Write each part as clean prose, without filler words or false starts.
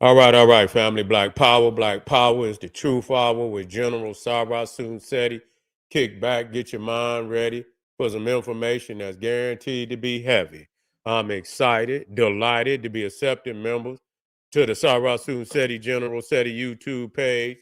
All right, family. Black Power. Black Power is the truth hour with General Sarah Seti. Kick back, get your mind ready for some information that's guaranteed to be heavy. I'm excited, delighted to be accepting members to the Sarah Seti General Seti YouTube page.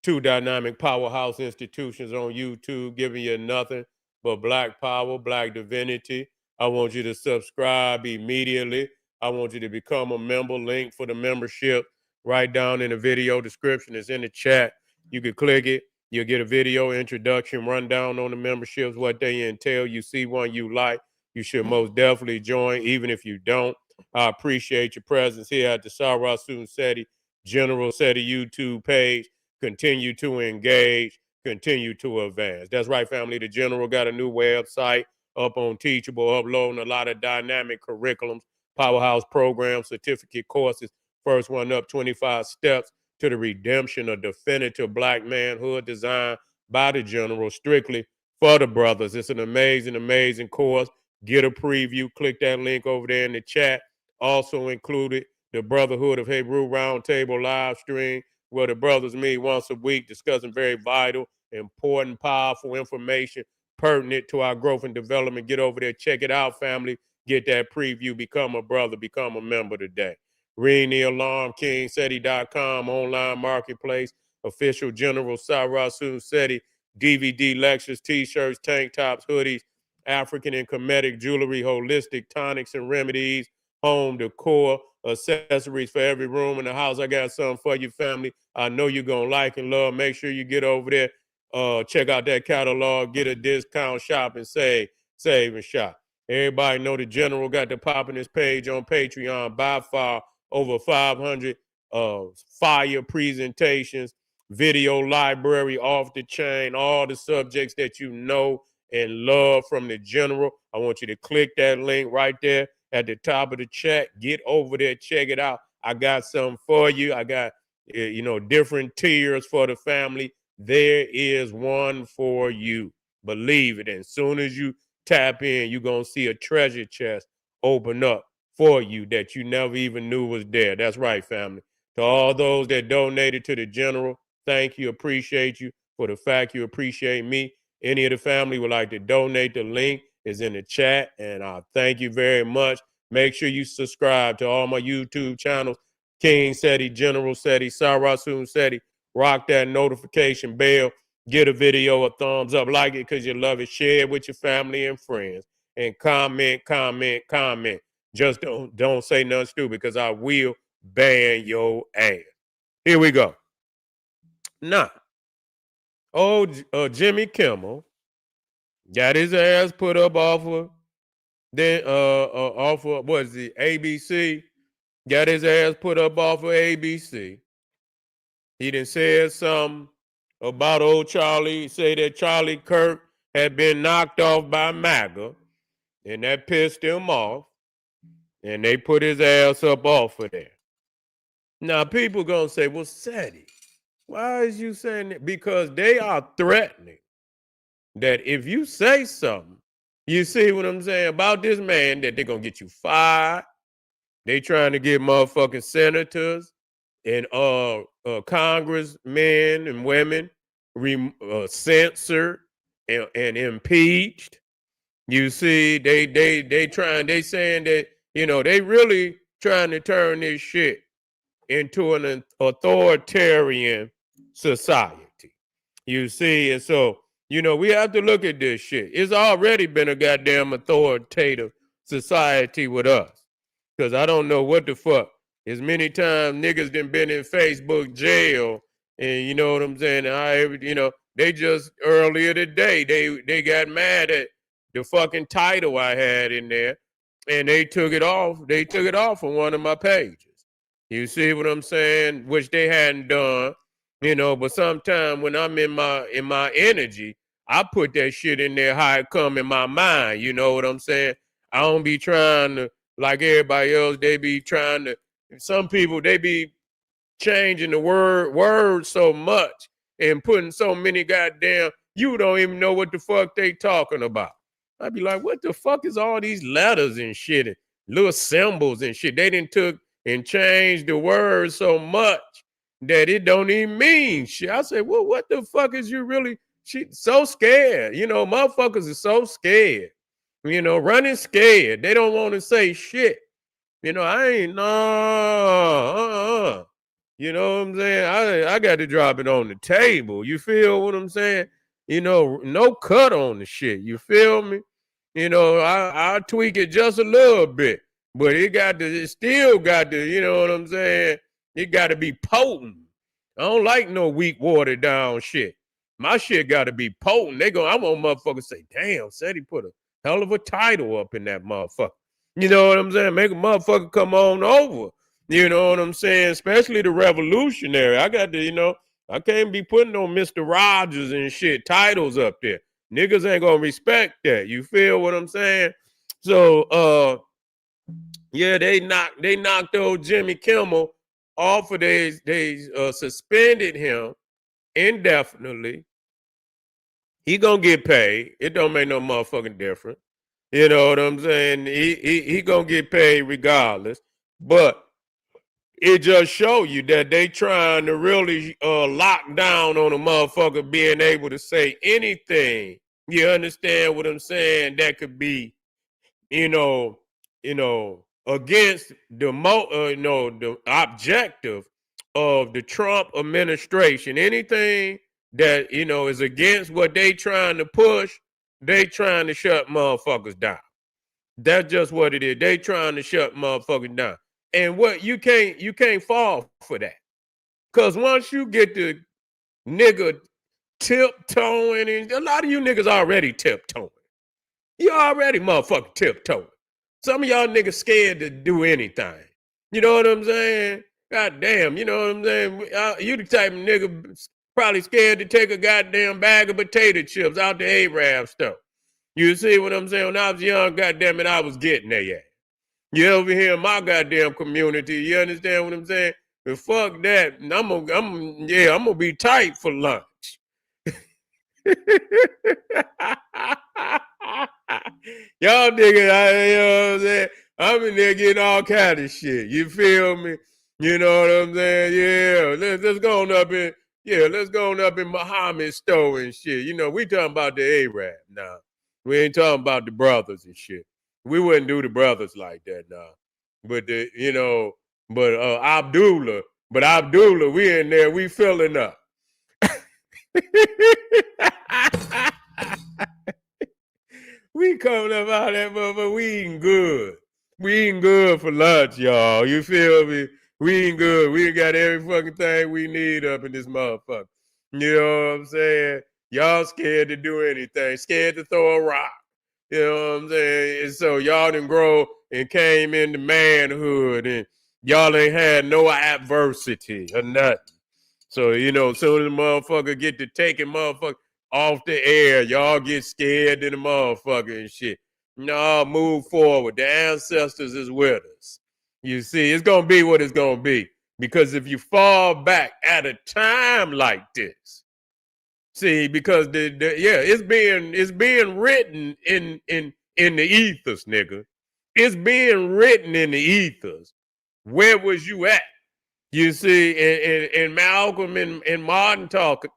Two dynamic powerhouse institutions on YouTube giving you nothing but black power, black divinity. I want you to subscribe immediately. I want you to become a member. Link for the membership right down in the video description. It's in the chat. You can click it. You'll get a video introduction, rundown on the memberships, what they entail. You see one you like, you should most definitely join, even if you don't. I appreciate your presence here at the Sarah Seti General Seti YouTube page. Continue to engage, continue to advance. That's right, family. The General got a new website up on Teachable, uploading a lot of dynamic curriculums, powerhouse programs, certificate courses. First one up, 25 steps to the redemption of definitive black manhood, designed by the General strictly for the brothers. It's an amazing, amazing course. Get a preview. Click that link over there in the chat. Also included the Brotherhood of Hebrew Roundtable live stream, where the brothers meet once a week discussing very vital, important, powerful information pertinent to our growth and development. Get over there, check it out, family. Get that preview. Become a brother, become a member today. Ring the alarm, kingseti.com, online marketplace, official General Sarah Seti, DVD lectures, t-shirts, tank tops, hoodies, African and Kemetic jewelry, holistic tonics and remedies, home decor, accessories for every room in the house. I got something for you, family. I know you're going to like and love. Make sure you get over there, check out that catalog, get a discount, shop, and save and shop. Everybody know the General got the popping his page on Patreon. By far, over 500 fire presentations, video library off the chain, all the subjects that you know and love from the General. I want you to click that link right there at the top of the chat. Get over there, check it out. I got something for you. I got, different tiers for the family. There is one for you. Believe it. And as soon as you tap in, you're going to see a treasure chest open up for you that you never even knew was there. That's right, family. To all those that donated to the General, thank you, appreciate you. For the fact you appreciate me, any of the family would like to donate, the link is in the chat, and I thank you very much. Make sure you subscribe to all my YouTube channels, King Seti, General Seti, Sarah Seti. Rock that notification bell. Get a video a thumbs up, like it because you love it. Share it with your family and friends, and comment. Just don't say nothing stupid, because I will ban your ass. Here we go. Now, Jimmy Kimmel got his ass put up off of what is it, ABC? Got his ass put up off of ABC. He done said something about old Charlie. He said that Charlie Kirk had been knocked off by Maga, and that pissed him off, and they put his ass up off of there. Now, people gonna say, well, Seti, why is you saying that? Because they are threatening that if you say something, you see what I'm saying, about this man, that they're gonna get you fired. They trying to get motherfucking senators and congressmen and women censored and impeached. You see, they saying that, they really trying to turn this shit into an authoritarian society. You see, and so, we have to look at this shit. It's already been a goddamn authoritative society with us. Because I don't know what the fuck. As many times niggas done been in Facebook jail, and you know what I'm saying? They just earlier today, they got mad at the fucking title I had in there, and they took it off. They took it off on one of my pages. You see what I'm saying? Which they hadn't done, but sometimes when I'm in my energy, I put that shit in there how it come in my mind. You know what I'm saying? I don't be trying to, like everybody else, they be trying to, some people, they be changing the words so much and putting so many goddamn, you don't even know what the fuck they talking about. I'd be like, what the fuck is all these letters and shit and little symbols and shit? They didn't took and change the word so much that it don't even mean shit. I said, well, what the fuck is you really so scared? You know, motherfuckers are so scared. You know, running scared. They don't want to say shit. You know, I ain't You know what I'm saying? I got to drop it on the table. You feel what I'm saying? You know, no cut on the shit. You feel me? You know, I tweak it just a little bit, but it still got to, you know what I'm saying? It got to be potent. I don't like no weak watered down shit. My shit got to be potent. I want motherfuckers say, damn, said he put a hell of a title up in that motherfucker. You know what I'm saying? Make a motherfucker come on over. You know what I'm saying? Especially the revolutionary. I got to, you know, I can't be putting on Mr. Rogers and shit titles up there. Niggas ain't gonna respect that. You feel what I'm saying? So yeah, they knocked old Jimmy Kimmel off of they suspended him indefinitely. He gonna get paid. It don't make no motherfucking difference. You know what I'm saying? He gonna get paid regardless. But it just show you that they trying to really lock down on a motherfucker being able to say anything. You understand what I'm saying? That could be, you know, against the the objective of the Trump administration. Anything that, you know, is against what they trying to push, they trying to shut motherfuckers down. That's just what it is. They trying to shut motherfuckers down. And what you can't fall for that. Cause once you get the nigga tiptoeing, and a lot of you niggas already tiptoeing. You already motherfucking tiptoeing. Some of y'all niggas scared to do anything. You know what I'm saying? God damn, you know what I'm saying? You the type of nigga probably scared to take a goddamn bag of potato chips out the Arab stuff. You see what I'm saying? When I was young, goddamn it, I was getting there, yeah. You over here in my goddamn community, you understand what I'm saying? And fuck that. I'm gonna be tight for lunch. Y'all niggas, you know what I'm saying? I'm in there getting all kind of shit. You feel me? You know what I'm saying? Yeah, let's go on up in Muhammad's store and shit. You know, we talking about the Arab now. We ain't talking about the brothers and shit. We wouldn't do the brothers like that now. But Abdullah, we in there, we filling up. We coming up out of that motherfucker. We eating good. We eating good for lunch, y'all. You feel me? We eating good. We got every fucking thing we need up in this motherfucker. You know what I'm saying? Y'all scared to do anything. Scared to throw a rock. You know what I'm saying? And so y'all done grow and came into manhood and y'all ain't had no adversity or nothing. So, you know, soon as the motherfucker get to taking motherfucker off the air, y'all get scared to the motherfucker and shit. No, move forward. The ancestors is with us. You see, it's gonna be what it's gonna be. Because if you fall back at a time like this, see, because it's being written in the ethers, nigga. It's being written in the ethers. Where was you at? You see, and Malcolm and Martin talk.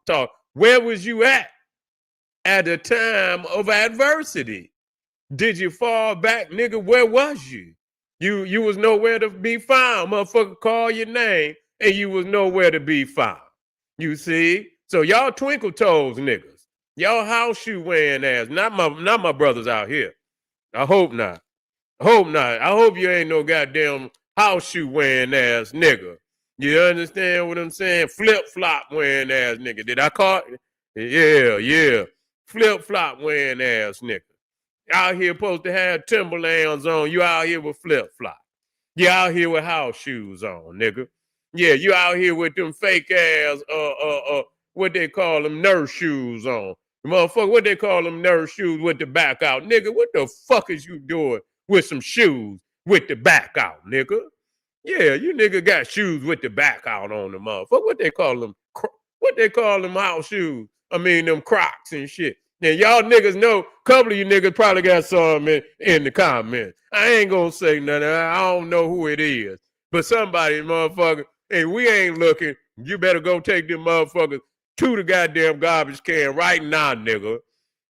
Where was you at the time of adversity? Did you fall back, nigga? Where was you? You was nowhere to be found. Motherfucker call your name and you was nowhere to be found. You see? So y'all twinkle toes niggas. Y'all house shoe wearing ass. Not my brothers out here. I hope not. I hope you ain't no goddamn house shoe wearing ass nigga. You understand what I'm saying? Flip flop wearing ass nigga. Did I call it? Yeah. Flip flop wearing ass nigga. Out here supposed to have Timberlands on. You out here with flip flop. You out here with house shoes on, nigga. Yeah, you out here with them fake ass what they call them nurse shoes on. Motherfucker, what they call them nurse shoes with the back out. Nigga, what the fuck is you doing with some shoes with the back out, nigga? Yeah, you nigga got shoes with the back out on the motherfucker. What they call them? What they call them house shoes? I mean, them Crocs and shit. And y'all niggas know, a couple of you niggas probably got some in the comments. I ain't gonna say nothing. I don't know who it is. But somebody, motherfucker, hey, we ain't looking. You better go take them motherfuckers to the goddamn garbage can right now, nigga.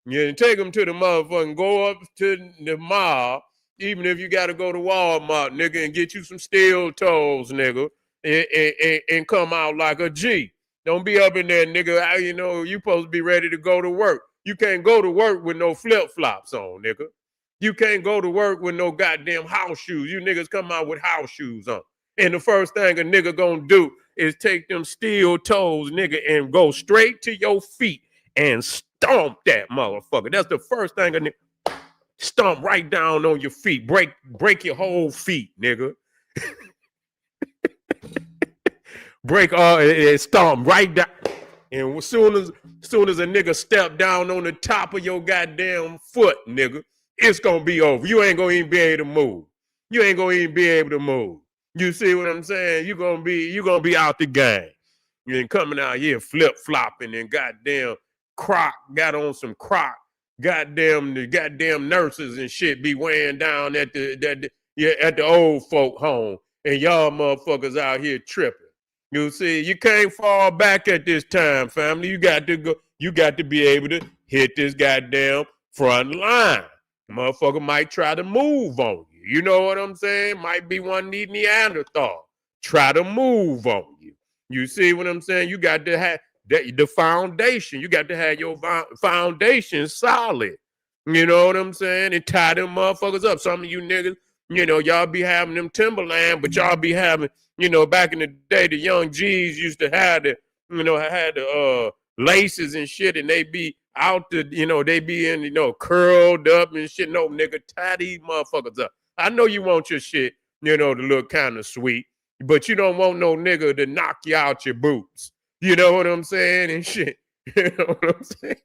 You take them to the motherfucking, go up to the mall, even if you got to go to Walmart, nigga, and get you some steel toes, nigga, and come out like a G. Don't be up in there, nigga. You know, you supposed to be ready to go to work. You can't go to work with no flip-flops on, nigga. You can't go to work with no goddamn house shoes. You niggas come out with house shoes on. And the first thing a nigga gonna do is take them steel toes, nigga, and go straight to your feet and stomp that motherfucker. That's the first thing a nigga stomp right down on your feet. Break your whole feet, nigga. Break all and stomp right down. And as soon as a nigga step down on the top of your goddamn foot, nigga, it's gonna be over. You ain't gonna even be able to move. You ain't gonna even be able to move. You see what I'm saying? You gonna be out the game. You ain't coming out here flip-flopping and goddamn Croc, got on some Croc. The goddamn nurses and shit be weighing down at the old folk home. And y'all motherfuckers out here tripping. You see, you can't fall back at this time, family. You got to go. You got to be able to hit this goddamn front line. Motherfucker might try to move on you. You know what I'm saying? Might be one Neanderthal. Try to move on you. You see what I'm saying? You got to have the foundation. You got to have your foundation solid. You know what I'm saying? And tie them motherfuckers up. Some of you niggas, you know, y'all be having them Timberland, but y'all be having, you know, back in the day, the young G's used to have the laces and shit, and they be out the, you know, they be in, you know, curled up and shit. No, nigga, tie these motherfuckers up. I know you want your shit, you know, to look kind of sweet, but you don't want no nigga to knock you out your boots. You know what I'm saying? And shit. You know what I'm saying?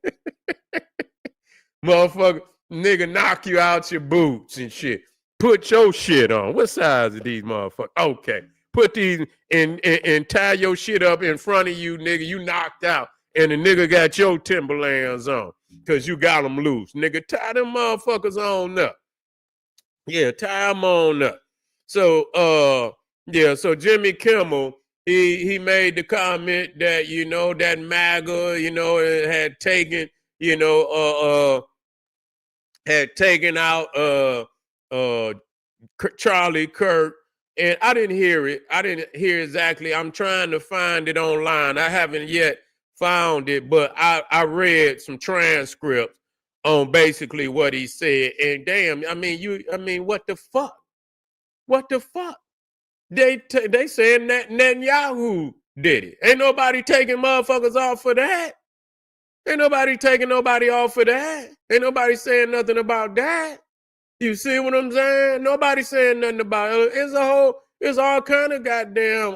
Motherfucker, nigga knock you out your boots and shit. Put your shit on. What size are these motherfuckers? Okay. Put these and tie your shit up in front of you, nigga. You knocked out. And the nigga got your Timberlands on because you got them loose. Nigga, tie them motherfuckers on up. Yeah, tie them on up. So, so Jimmy Kimmel, he made the comment that, you know, that Maga, you know, had taken, you know, had taken out Charlie Kirk. And I didn't hear it. I didn't hear exactly. I'm trying to find it online. I haven't yet found it, but I read some transcripts on basically what he said. And damn, I mean, what the fuck? What the fuck? They saying that Netanyahu did it. Ain't nobody taking motherfuckers off for that. Ain't nobody taking nobody off for that. Ain't nobody saying nothing about that. You see what I'm saying? Nobody saying nothing about it. It's all kind of goddamn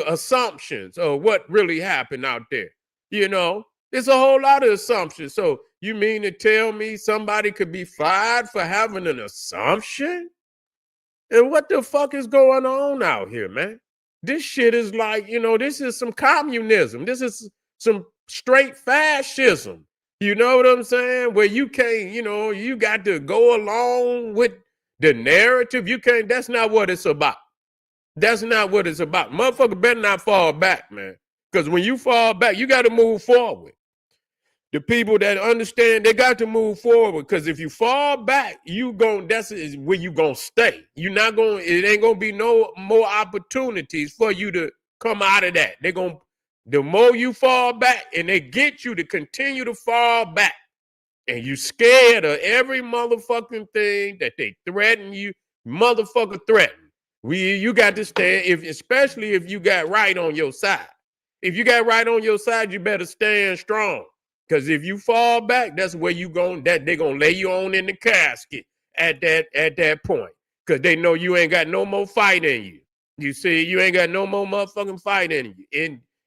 assumptions of what really happened out there. You know, it's a whole lot of assumptions. So you mean to tell me somebody could be fired for having an assumption? And what the fuck is going on out here, man? This shit is like, you know, this is some communism. This is some straight fascism. You know what I'm saying? Where you can't, you know, you got to go along with the narrative. You can't, that's not what it's about. That's not what it's about. Motherfucker better not fall back, man. Because when you fall back, you got to move forward. The people that understand, they got to move forward. Because if you fall back, that's where you gonna stay. You're not going, it ain't gonna be no more opportunities for you to come out of that. The more you fall back, and they get you to continue to fall back, and you scared of every motherfucking thing that they threaten you, motherfucker threaten. You got to stand, especially if you got right on your side. If you got right on your side, you better stand strong. Because if you fall back, that's where you going, that they're gonna lay you on in the casket at that point. Because they know you ain't got no more fight in you. You see, you ain't got no more motherfucking fight in you.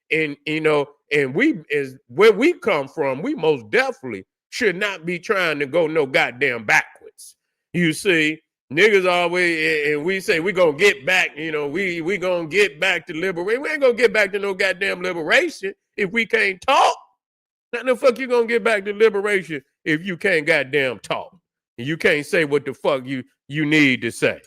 And you know, and where we come from, we most definitely should not be trying to go no goddamn backwards. You see, niggas always, and we say we gonna get back, you know, we gonna get back to liberation. We ain't gonna get back to no goddamn liberation if we can't talk. How the fuck you gonna get back to liberation if you can't goddamn talk? And you can't say what the fuck you need to say.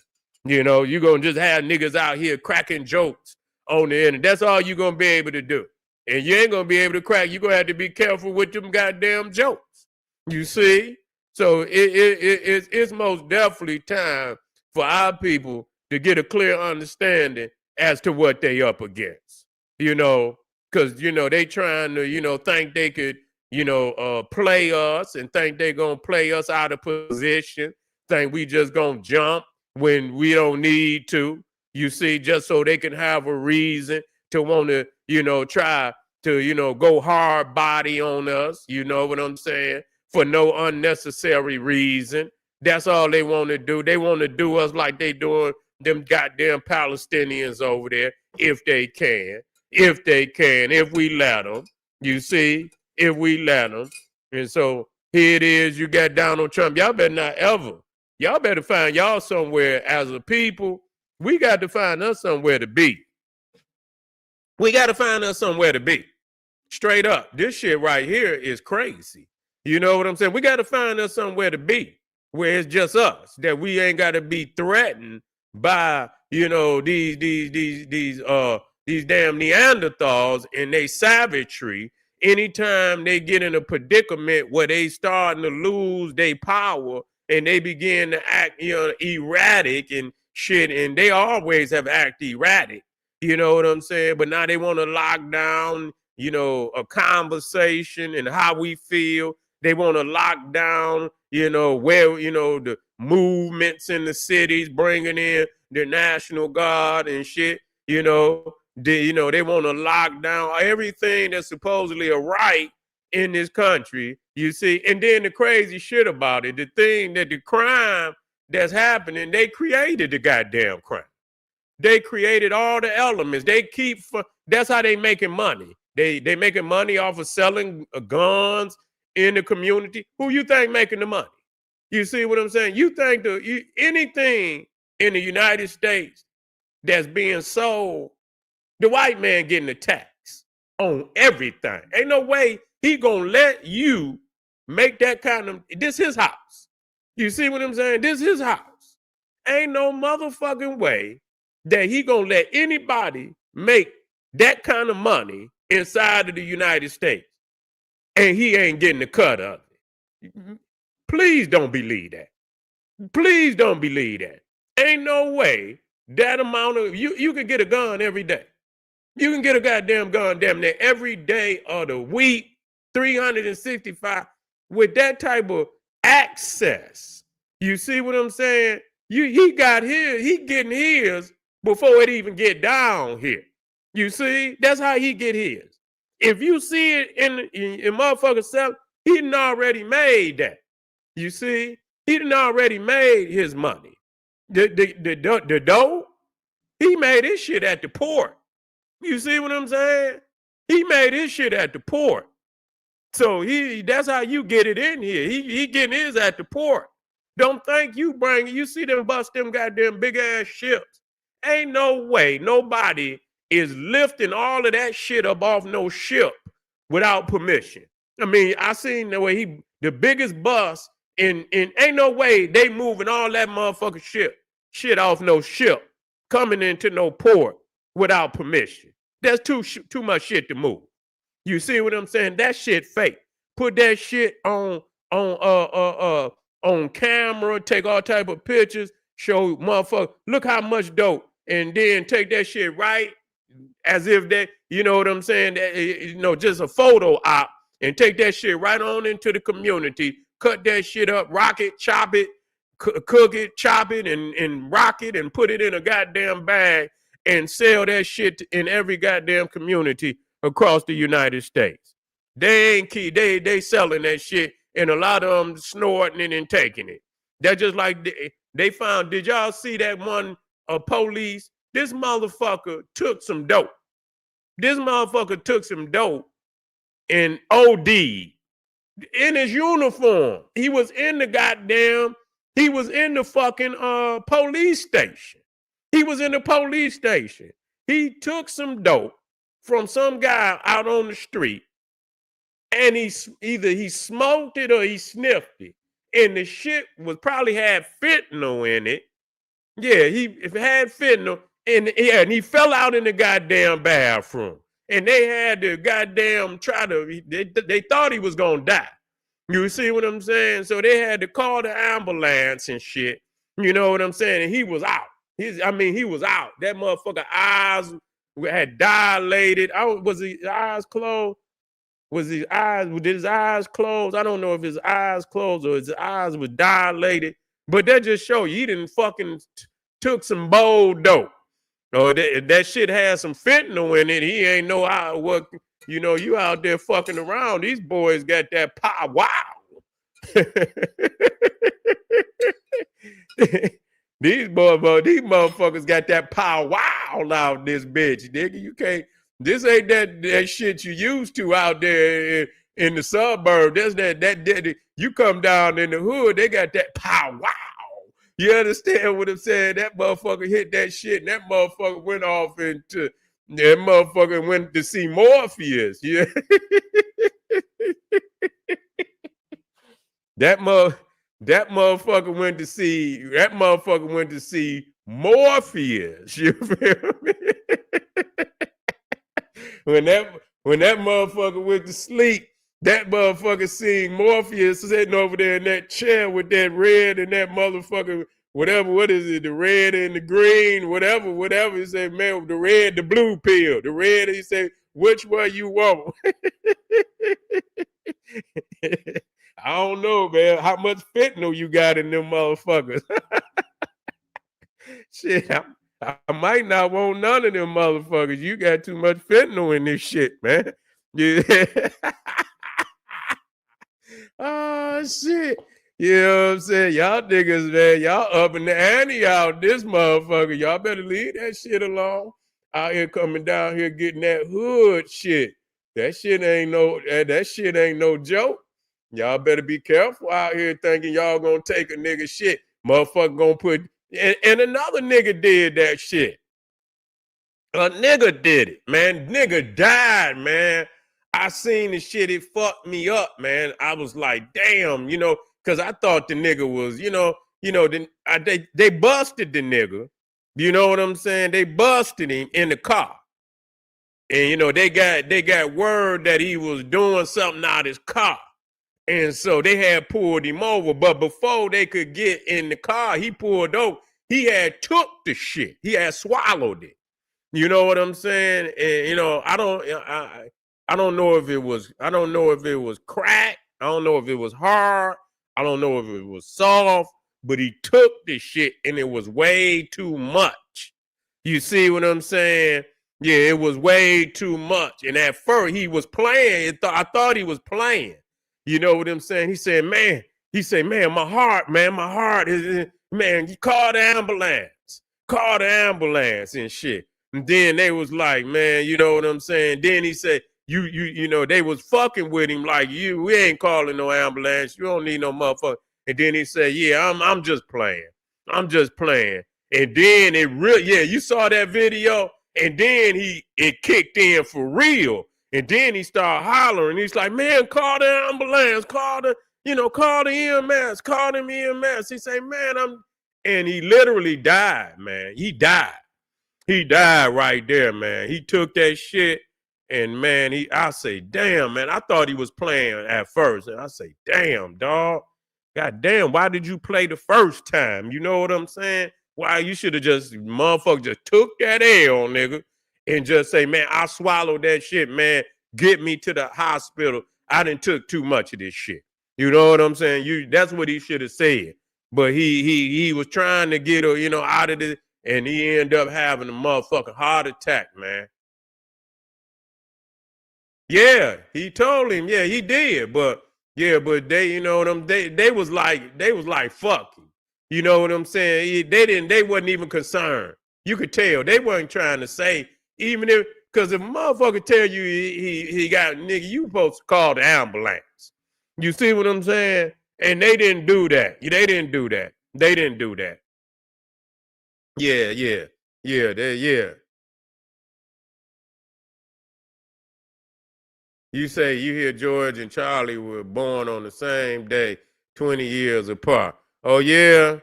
You know, you're going to just have niggas out here cracking jokes on the internet. That's all you're going to be able to do. And you ain't going to be able to crack. You're going to have to be careful with them goddamn jokes. You see? So it's most definitely time for our people to get a clear understanding as to what they up against. You know, because, you know, they trying to, you know, think they could, you know, play us and think they going to play us out of position, think we just going to jump when we don't need to, you see, just so they can have a reason to want to, you know, try to, you know, go hard body on us, you know what I'm saying, for no unnecessary reason. That's all they want to do. They want to do us like they doing them goddamn Palestinians over there, if they can, if we let them, you see, if we let them. And so here it is, you got Donald Trump. Y'all better not ever. Y'all better find y'all somewhere as a people. We got to find us somewhere to be. We got to find us somewhere to be. Straight up. This shit right here is crazy. You know what I'm saying? We got to find us somewhere to be where it's just us, that we ain't got to be threatened by, you know, these damn Neanderthals and they savagery. Anytime they get in a predicament where they starting to lose their power and they begin to act, you know, erratic and shit, and they always have acted erratic, you know what I'm saying? But now they want to lock down, you know, a conversation and how we feel. They want to lock down, you know, where, you know, the movements in the cities, bringing in the National Guard and shit, you know. They want to lock down everything that's supposedly a right in this country, you see. And then the crazy shit about it, the thing that the crime that's happening, they created the goddamn crime. They created all the elements. That's how they making money. They making money off of selling guns in the community. Who you think making the money? You see what I'm saying? You think anything in the United States that's being sold, the white man getting a tax on everything. Ain't no way he gonna let you make that kind of, this his house. You see what I'm saying? This his house. Ain't no motherfucking way that he gonna let anybody make that kind of money inside of the United States and he ain't getting a cut of it. Please don't believe that. Please don't believe that. Ain't no way that amount of, you can get a gun every day. You can get a goddamn gun damn near every day of the week, 365, with that type of access. You see what I'm saying? He getting his before it even get down here. You see? That's how he get his. If you see it in motherfucker self, he done already made that. You see? He done already made his money. The dough, he made his shit at the port. You see what I'm saying? He made his shit at the port. So that's how you get it in here. He getting his at the port. Don't think you see them bust them goddamn big ass ships. Ain't no way nobody is lifting all of that shit up off no ship without permission. I mean, I seen the way the biggest bus in ain't no way they moving all that motherfucking shit off no ship coming into no port without permission. That's too much shit to move. You see what I'm saying? That shit fake. Put that shit on camera, take all type of pictures, show motherfucker, look how much dope, and then take that shit right as if that, you know what I'm saying, that, you know, just a photo op, and take that shit right on into the community, cut that shit up, rock it, chop it, cook it, chop it, and rock it, and put it in a goddamn bag, and sell that shit in every goddamn community across the United States. They selling that shit, and a lot of them snorting it and taking it. That's just like they found, did y'all see that one police? This motherfucker took some dope. This motherfucker took some dope and OD'd in his uniform. He was in the fucking police station. He was in the police station. He took some dope from some guy out on the street, and either he smoked it or he sniffed it. And the shit probably had fentanyl in it. Yeah, if it had fentanyl, and he fell out in the goddamn bathroom. And they had to goddamn they thought he was gonna die. You see what I'm saying? So they had to call the ambulance and shit. You know what I'm saying? And he was out. He was out. That motherfucker eyes had dilated. Was his eyes closed? Did his eyes close? I don't know if his eyes closed or his eyes were dilated, but that just show you he didn't fucking took some bold dope. Or that shit has some fentanyl in it. He ain't know how what you out there fucking around. These boys got that power. Wow. these motherfuckers got that power wow out this bitch, nigga. You can't. This ain't that shit you used to out there in the suburb. That's that you come down in the hood, they got that power wow. You understand what I'm saying? That motherfucker hit that shit, and that motherfucker went off into that motherfucker went to see Morpheus. Yeah. That motherfucker went to see Morpheus. You feel me? when that motherfucker went to sleep, that motherfucker seen Morpheus sitting over there in that chair with that red and that motherfucker, whatever, what is it, the red and the green, whatever. He said, man, the red, the blue pill. The red, he said, which one you want? I don't know, man, how much fentanyl you got in them motherfuckers. Shit, I might not want none of them motherfuckers. You got too much fentanyl in this shit, man. Yeah. Oh, shit. You know what I'm saying? Y'all niggas, man, y'all up in the ante out this motherfucker. Y'all better leave that shit alone. Out here coming down here getting that hood shit. That shit ain't no joke. Y'all better be careful out here thinking y'all gonna take a nigga shit. Motherfucker gonna put and another nigga did that shit. A nigga did it, man. Nigga died, man. I seen the shit. It fucked me up, man. I was like, damn, because I thought the nigga was, they busted the nigga. You know what I'm saying? They busted him in the car. And they got word that he was doing something out of his car. And so they had pulled him over. But before they could get in the car, he pulled over. He had took the shit. He had swallowed it. You know what I'm saying? And I don't know if it was crack. I don't know if it was hard. I don't know if it was soft, but he took this shit and it was way too much. You see what I'm saying? Yeah, it was way too much. And at first he was playing. I thought he was playing. You know what I'm saying? He said, man, my heart is, man, you call the ambulance and shit. And then they was like, man, you know what I'm saying? Then he said, they was fucking with him like, we ain't calling no ambulance. You don't need no motherfucker. And then he said, yeah, I'm just playing. I'm just playing. And then you saw that video. And then it kicked in for real. And then he started hollering. He's like, man, call the ambulance, call the EMS, call them EMS. He said, man, and he literally died, man. He died. He died right there, man. He took that shit, and man, I say, damn, man. I thought he was playing at first, and I say, damn, dog. God damn, why did you play the first time? You know what I'm saying? Why you should have motherfucker just took that L, nigga, and just say, man, I swallowed that shit, man. Get me to the hospital. I done took too much of this shit. You know what I'm saying? That's what he should have said. But he was trying to get her, out of it. And he ended up having a motherfucking heart attack, man. Yeah, he told him. Yeah, he did. But they, they was like, fuck you. You know what I'm saying? They wasn't even concerned. You could tell they wasn't trying to say, even if, because if a motherfucker tell you he got nigga, you supposed to call the ambulance. You see what I'm saying? And they didn't do that. They didn't do that. They didn't do that. Yeah, yeah. Yeah. You say you hear George and Charlie were born on the same day, 20 years apart. Oh, yeah?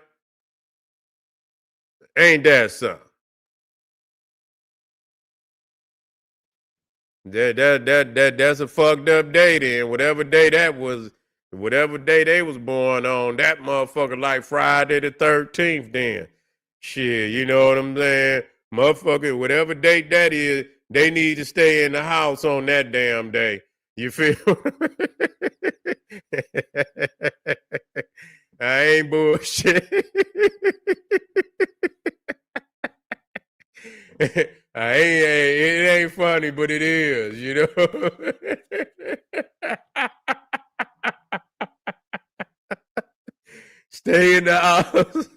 Ain't that something? That's a fucked up day then. Whatever day that was, whatever day they was born on, that motherfucker like Friday the 13th then. Shit, you know what I'm saying? Motherfucker, whatever date that is, they need to stay in the house on that damn day. You feel? I ain't bullshit. It ain't funny, but it is, you know. Stay in the house.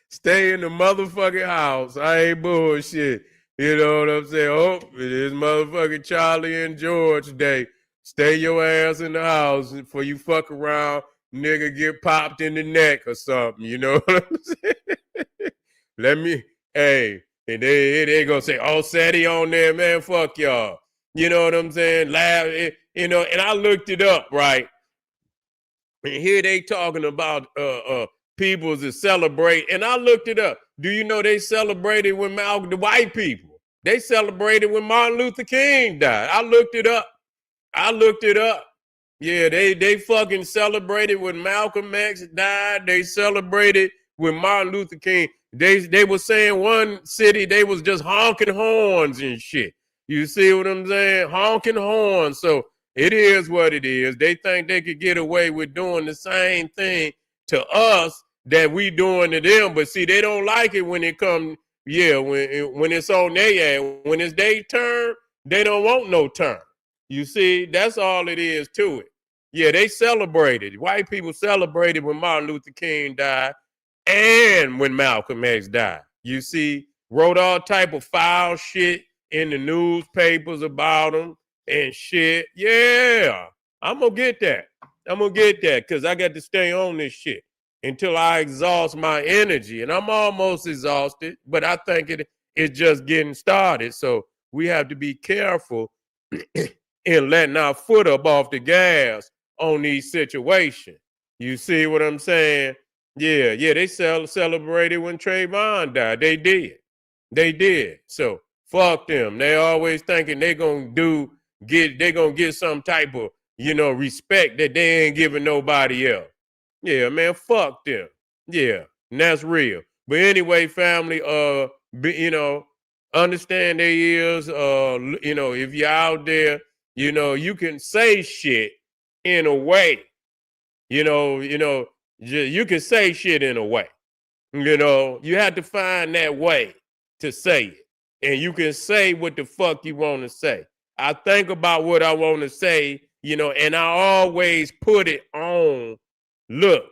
Stay in the motherfucking house. I ain't bullshit. You know what I'm saying? Oh, it is motherfucking Charlie and George Day. Stay your ass in the house before you fuck around, nigga get popped in the neck or something. You know what I'm saying? Let me, hey, and they gonna say, oh, Sadie on there, man, fuck y'all. You know what I'm saying? Laugh, you know, and I looked it up, right? And here they talking about peoples that celebrate. And I looked it up. Do you know they celebrated when Malcolm, the white people, they celebrated when Martin Luther King died. I looked it up. I looked it up. Yeah, they fucking celebrated when Malcolm X died. They celebrated when Martin Luther King. They were saying one city they was just honking horns and shit. You see what I'm saying? Honking horns. So it is what it is. They think they could get away with doing the same thing to us that we doing to them. But see, they don't like it when it comes. Yeah, when it's on their ass. When it's their turn, they don't want no turn. You see, that's all it is to it. Yeah, they celebrated. White people celebrated when Martin Luther King died and when Malcolm X died. You see, wrote all type of foul shit in the newspapers about them and shit. Yeah, I'm gonna get that. I'm gonna get that because I got to stay on this shit until I exhaust my energy. And I'm almost exhausted, but I think it's just getting started. So we have to be careful in letting our foot up off the gas on these situations. You see what I'm saying? Yeah, they celebrated when Trayvon died. They did. They did. So fuck them. They always thinking they gonna get some type of, respect that they ain't giving nobody else. Yeah, man, fuck them. Yeah, and that's real. But anyway, family, understand there is, if you're out there, you can say shit in a way, you can say shit in a way. You have to find that way to say it. And you can say what the fuck you want to say. I think about what I want to say, and I always put it on. Look,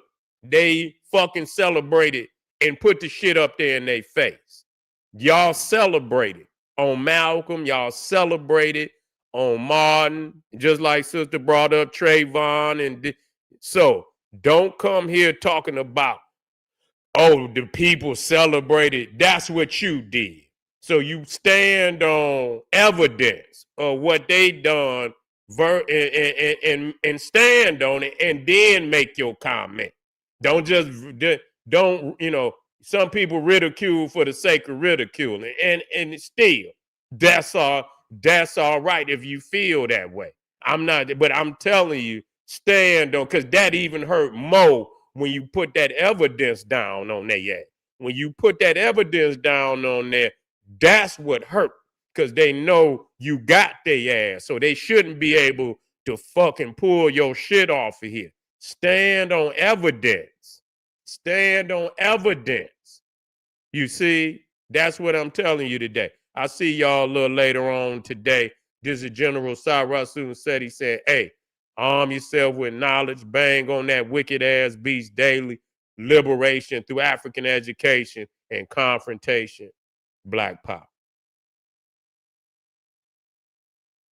they fucking celebrated and put the shit up there in their face. Y'all celebrated on Malcolm. Y'all celebrated on Martin, just like sister brought up Trayvon. And so don't come here talking about, oh, the people celebrated. That's what you did. So you stand on evidence of what they done and stand on it and then make your comment. Don't just, some people ridicule for the sake of ridiculing. And still, that's all right if you feel that way. I'm not, but I'm telling you, stand on, because that even hurt more when you put that evidence down on their ass. When you put that evidence down on there, that's what hurt, because they know you got their ass. So they shouldn't be able to fucking pull your shit off of here. Stand on evidence. Stand on evidence. You see, that's what I'm telling you today. I see y'all a little later on today. This is General Cyrus said, he said, hey, arm yourself with knowledge, bang on that wicked ass beast daily, liberation through African education and confrontation, Black power.